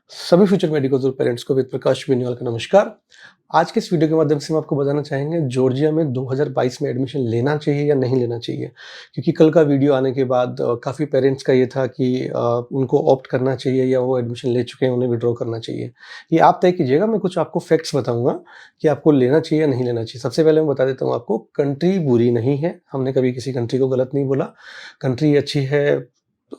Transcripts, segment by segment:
सभी future medicals और parents को वेद प्रकाश बेनीवाल का नमस्कार। आज के इस वीडियो के माध्यम से हम आपको बताना चाहेंगे जॉर्जिया में 2022 में एडमिशन लेना चाहिए या नहीं लेना चाहिए। क्योंकि कल का वीडियो आने के बाद काफ़ी पेरेंट्स का ये था कि उनको ऑप्ट करना चाहिए या वो एडमिशन ले चुके हैं उन्हें विड्रॉ करना चाहिए। ये आप तय कीजिएगा, मैं कुछ आपको फैक्ट्स बताऊँगा कि आपको लेना चाहिए या नहीं लेना चाहिए। सबसे पहले मैं बता देता हूँ आपको, कंट्री बुरी नहीं है, हमने कभी किसी कंट्री को गलत नहीं बोला। कंट्री अच्छी है,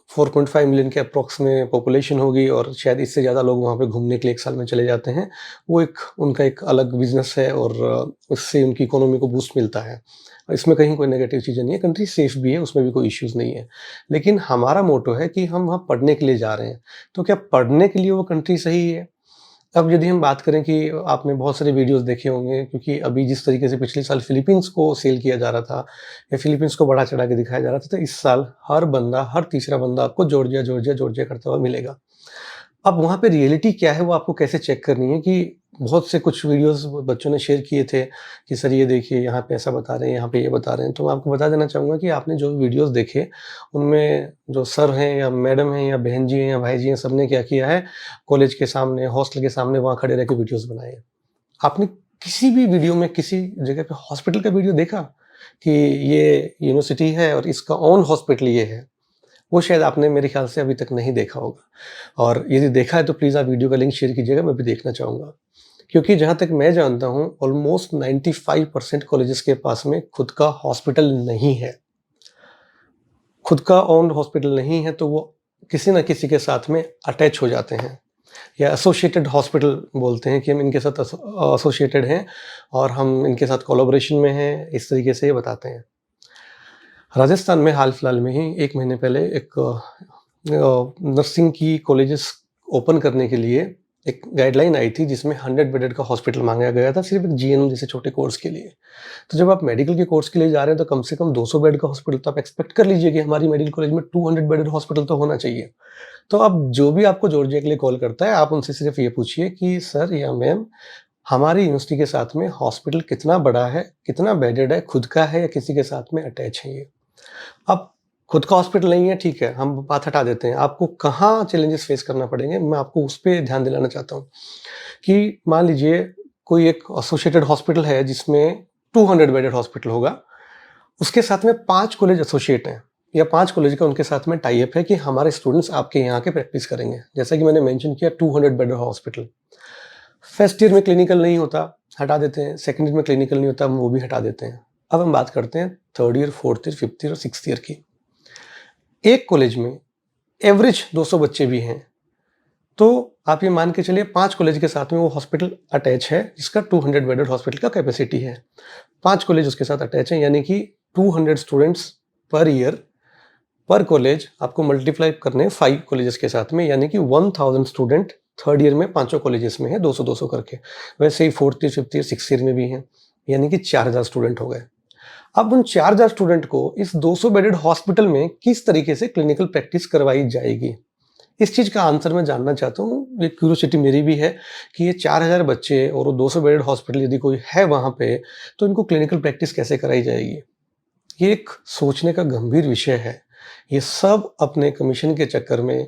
4.5 मिलियन के अप्रॉक्स में पॉपुलेशन होगी और शायद इससे ज़्यादा लोग वहाँ पे घूमने के लिए एक साल में चले जाते हैं। वो एक उनका एक अलग बिज़नेस है और उससे उनकी इकोनॉमी को बूस्ट मिलता है। इसमें कहीं कोई नेगेटिव चीज़ें नहीं है, कंट्री सेफ भी है, उसमें भी कोई इश्यूज़ नहीं है। लेकिन हमारा मोटो है कि हम वहाँ पढ़ने के लिए जा रहे हैं, तो क्या पढ़ने के लिए वो कंट्री सही है? अब यदि हम बात करें कि आपने बहुत सारे वीडियोज़ देखे होंगे, क्योंकि अभी जिस तरीके से पिछले साल फ़िलीपींस को सेल किया जा रहा था या फ़िलीपींस को बढ़ा-चढ़ा के दिखाया जा रहा था, तो इस साल हर बंदा, हर तीसरा बंदा आपको जॉर्जिया, जॉर्जिया, जॉर्जिया करता हुआ मिलेगा। अब वहाँ पे रियलिटी क्या है वो आपको कैसे चेक करनी है कि बहुत से कुछ वीडियोज़ बच्चों ने शेयर किए थे कि सर ये देखिए यहाँ पे ऐसा बता रहे हैं, यहाँ पे ये बता रहे हैं। तो मैं आपको बता देना चाहूँगा कि आपने जो वीडियोज़ देखे, उनमें जो सर हैं या मैडम हैं या बहन जी हैं या भाई जी हैं, सबने क्या किया है, कॉलेज के सामने, हॉस्टल के सामने वहाँ खड़े रह के वीडियोज़ बनाए हैं। आपने किसी भी वीडियो में किसी जगह पे हॉस्पिटल का वीडियो देखा कि ये यूनिवर्सिटी है और इसका ओन हॉस्पिटल ये है? वो शायद आपने मेरे ख़्याल से अभी तक नहीं देखा होगा, और यदि देखा है तो प्लीज़ आप वीडियो का लिंक शेयर कीजिएगा, मैं भी देखना चाहूँगा। क्योंकि जहाँ तक मैं जानता हूँ, ऑलमोस्ट 95% कॉलेजेस के पास में खुद का हॉस्पिटल नहीं है। खुद का ओन्ड हॉस्पिटल नहीं है तो वो किसी न किसी के साथ में अटैच हो जाते हैं, या एसोसिएटेड हॉस्पिटल बोलते हैं कि हम इनके साथ एसोसिएटेड हैं और हम इनके साथ कोलैबोरेशन में हैं, इस तरीके से ये बताते हैं। राजस्थान में हाल-फिलहाल में ही 1 महीने पहले एक नर्सिंग की कॉलेजेस ओपन करने के लिए एक गाइडलाइन आई थी, जिसमें 100 बेडेड का हॉस्पिटल माँगा गया था, सिर्फ़ एक जीएनएम जैसे छोटे कोर्स के लिए। तो जब आप मेडिकल के कोर्स के लिए जा रहे हैं तो कम से कम 200 बेड का हॉस्पिटल तो आप एक्सपेक्ट कर लीजिए कि हमारी मेडिकल कॉलेज में 200 बेडेड हॉस्पिटल तो होना चाहिए। तो अब जो भी आपको जॉर्जिया के लिए कॉल करता है, आप उनसे सिर्फ़ ये पूछिए कि सर या मैम, हमारी यूनिवर्सिटी के साथ में हॉस्पिटल कितना बड़ा है, कितना बेडेड है, खुद का है या किसी के साथ में अटैच है ये? अब खुद का हॉस्पिटल नहीं है, ठीक है, हम बात हटा देते हैं। आपको कहाँ चैलेंजेस फेस करना पड़ेंगे, मैं आपको उस पे ध्यान दिलाना चाहता हूँ कि मान लीजिए कोई एक एसोसिएटेड हॉस्पिटल है जिसमें 200 बेडेड हॉस्पिटल होगा, उसके साथ में 5 कॉलेज एसोसिएट हैं या 5 कॉलेज का उनके साथ में टाई अप है कि हमारे स्टूडेंट्स आपके यहाँ आके प्रैक्टिस करेंगे। जैसा कि मैंने मेंशन किया, 200 बेडेड हॉस्पिटल। फर्स्ट ईयर में क्लिनिकल नहीं होता, हटा देते हैं। सेकंड ईयर में क्लिनिकल नहीं होता, हम वो भी हटा देते हैं। अब हम बात करते हैं third year, fourth year, fifth year और सिक्स्थ ईयर की। एक कॉलेज में एवरेज 200 बच्चे भी हैं, तो आप ये मान के चलिए 5 कॉलेज के साथ में वो हॉस्पिटल अटैच है, जिसका 200 बेडेड हॉस्पिटल का कैपेसिटी है। 5 कॉलेज उसके साथ अटैच हैं, यानी कि 200 स्टूडेंट्स पर ईयर, पर कॉलेज आपको मल्टीप्लाई करने हैं 5 कॉलेजेस के साथ में, यानी कि 1000 स्टूडेंट थर्ड ईयर में पाँचों कॉलेजेस में है, 200-200 करके। वैसे ही fourth year, fifth year, sixth year में भी हैं, यानी कि 4000 स्टूडेंट हो गए। अब उन 4000 स्टूडेंट को इस 200 बेडेड हॉस्पिटल में किस तरीके से क्लिनिकल प्रैक्टिस करवाई जाएगी? इस चीज़ का आंसर मैं जानना चाहता हूँ। एक क्यूरियोसिटी मेरी भी है कि ये 4000 बच्चे और वो 200 बेडेड हॉस्पिटल यदि कोई है वहाँ पे, तो इनको क्लिनिकल प्रैक्टिस कैसे कराई जाएगी? ये एक सोचने का गंभीर विषय है। ये सब अपने कमीशन के चक्कर में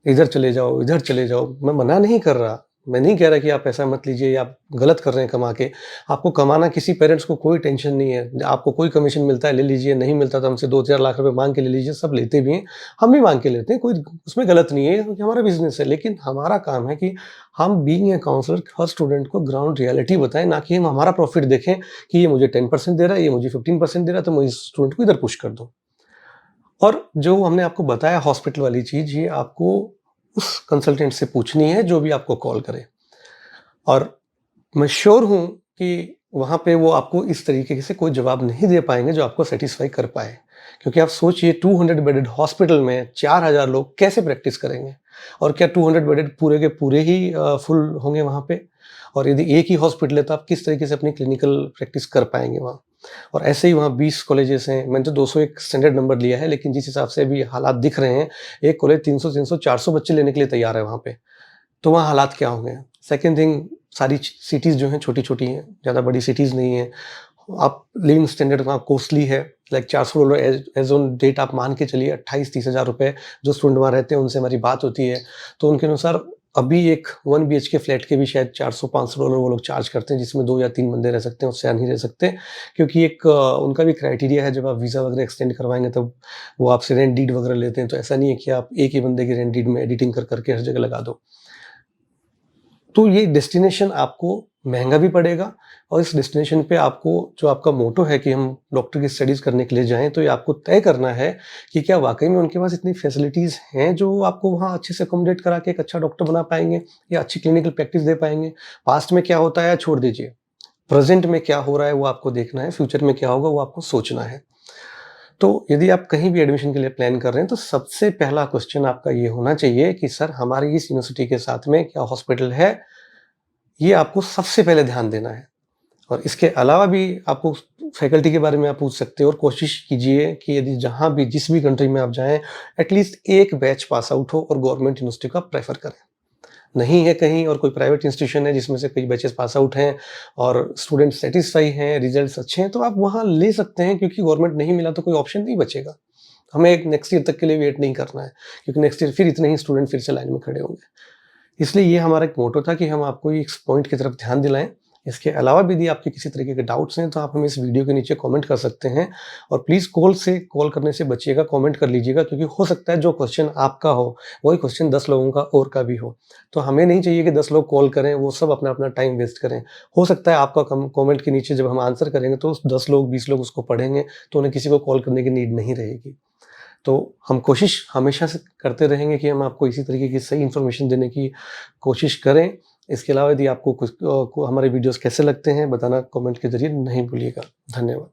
इधर चले जाओ, इधर चले जाओ। मैं मना नहीं कर रहा, मैं नहीं कह रहा कि आप ऐसा मत लीजिए या आप गलत कर रहे हैं कमा के। आपको कमाना, किसी पेरेंट्स को कोई टेंशन नहीं है। आपको कोई कमीशन मिलता है ले लीजिए, नहीं मिलता तो हमसे 2-4 लाख रुपए माँग के ले लीजिए, सब लेते भी हैं। हम भी माँग के लेते हैं, कोई उसमें गलत नहीं है, क्योंकि हमारा बिज़नेस है। लेकिन हमारा काम है कि हम बीइंग ए काउंसलर हर स्टूडेंट को ग्राउंड रियलिटी बताएँ, ना कि हम हमारा प्रॉफिट देखें कि ये मुझे 10% दे रहा है, ये मुझे 15% दे रहा है, तो मैं इस स्टूडेंट को इधर पुश कर दूँ। और जो हमने आपको बताया हॉस्पिटल वाली चीज़, ये आपको उस कंसल्टेंट से पूछनी है जो भी आपको कॉल करे। और मैं श्योर हूँ कि वहाँ पे वो आपको इस तरीके से कोई जवाब नहीं दे पाएँगे जो आपको सैटिस्फाई कर पाए। क्योंकि आप सोचिए, 200 बेडेड हॉस्पिटल में 4000 लोग कैसे प्रैक्टिस करेंगे? और क्या 200 बेडेड पूरे के पूरे ही फुल होंगे वहाँ पे? और यदि एक ही हॉस्पिटल है तो आप किस तरीके से अपनी क्लिनिकल प्रैक्टिस कर पाएँगे वहाँ? और ऐसे ही वहाँ 20 कॉलेजेस हैं। मैंने तो 201 स्टैंडर्ड नंबर लिया है, लेकिन जिस हिसाब से अभी हालात दिख रहे हैं, एक कॉलेज 300, 400 बच्चे लेने के लिए तैयार है वहाँ पे। तो वहाँ हालात क्या होंगे? सेकंड थिंग, सारी सिटीज़ जो हैं छोटी-छोटी हैं, ज़्यादा बड़ी सिटीज़ नहीं हैं। आप लिविंग स्टैंडर्ड वहाँ कॉस्टली है, लाइक $400 एज़ ऑन डेट आप मान के चलिए 28-30 हज़ार रुपए। जो स्टूडेंट वहाँ रहते हैं उनसे हमारी बात होती है, तो उनके अनुसार अभी एक 1 बीएचके फ्लैट के भी शायद $400-500 वो लोग चार्ज करते हैं, जिसमें 2 या 3 बंदे रह सकते हैं, उससे ज़्यादा नहीं रह सकते। क्योंकि एक उनका भी क्राइटेरिया है, जब आप वीज़ा वगैरह एक्सटेंड करवाएँगे तब वो आपसे रेंट डीड वगैरह लेते हैं, तो ऐसा नहीं है कि आप एक ही बंदे की रेंट डीड में एडिटिंग कर के हर जगह लगा दो। तो ये डेस्टिनेशन आपको महँगा भी पड़ेगा और इस डेस्टिनेशन पे आपको, जो आपका मोटो है कि हम डॉक्टर की स्टडीज़ करने के लिए जाएँ, तो ये आपको तय करना है कि क्या वाक़ई में उनके पास इतनी फैसिलिटीज़ हैं जो आपको वहाँ अच्छे से अकोमोडेट करा के एक अच्छा डॉक्टर बना पाएँगे या अच्छी क्लिनिकल प्रैक्टिस दे पाएँगे। पास्ट में क्या होता है छोड़ दीजिए, प्रेज़ेंट में क्या हो रहा है वो आपको देखना है, फ्यूचर में क्या होगा वो आपको सोचना है। तो यदि आप कहीं भी एडमिशन के लिए प्लान कर रहे हैं, तो सबसे पहला क्वेश्चन आपका ये होना चाहिए कि सर हमारी इस यूनिवर्सिटी के साथ में क्या हॉस्पिटल है? ये आपको सबसे पहले ध्यान देना है। और इसके अलावा भी आपको फैकल्टी के बारे में आप पूछ सकते हो और कोशिश कीजिए कि यदि जहाँ भी जिस भी कंट्री में आप जाएँ, एटलीस्ट एक बैच पास आउट हो और गवर्नमेंट यूनिवर्सिटी को आप प्रेफ़र करें। नहीं है कहीं और कोई प्राइवेट इंस्टीट्यूशन है जिसमें से कई बैचेस पास आउट हैं और स्टूडेंट सैटिस्फाई हैं, रिजल्ट्स अच्छे हैं, तो आप वहाँ ले सकते हैं, क्योंकि गवर्नमेंट नहीं मिला तो कोई ऑप्शन नहीं बचेगा। हमें एक नेक्स्ट ईयर तक के लिए वेट नहीं करना है, क्योंकि नेक्स्ट ईयर फिर इतने ही स्टूडेंट फिर से लाइन में खड़े होंगे। इसलिए ये हमारा एक मोटो था कि हम आपको इस पॉइंट की तरफ ध्यान दिलाएँ। इसके अलावा भी यदि आपके किसी तरीके के डाउट्स हैं, तो आप हमें इस वीडियो के नीचे कमेंट कर सकते हैं और प्लीज़ कॉल करने से बचिएगा, कमेंट कर लीजिएगा, क्योंकि हो सकता है जो क्वेश्चन आपका हो, वही क्वेश्चन 10 लोगों का और का भी हो। तो हमें नहीं चाहिए कि 10 लोग कॉल करें, वो सब अपना-अपना टाइम वेस्ट करें। हो सकता है आपका कमेंट के नीचे जब हम आंसर करेंगे तो 10 लोग, 20 लोग उसको पढ़ेंगे, तो उन्हें किसी को कॉल करने की नीड नहीं रहेगी। तो हम कोशिश हमेशा से करते रहेंगे कि हम आपको इसी तरीके की सही इन्फॉर्मेशन देने की कोशिश करें। इसके अलावा यदि आपको कुछ हमारे वीडियोज़ कैसे लगते हैं बताना कमेंट के ज़रिए नहीं भूलिएगा। धन्यवाद।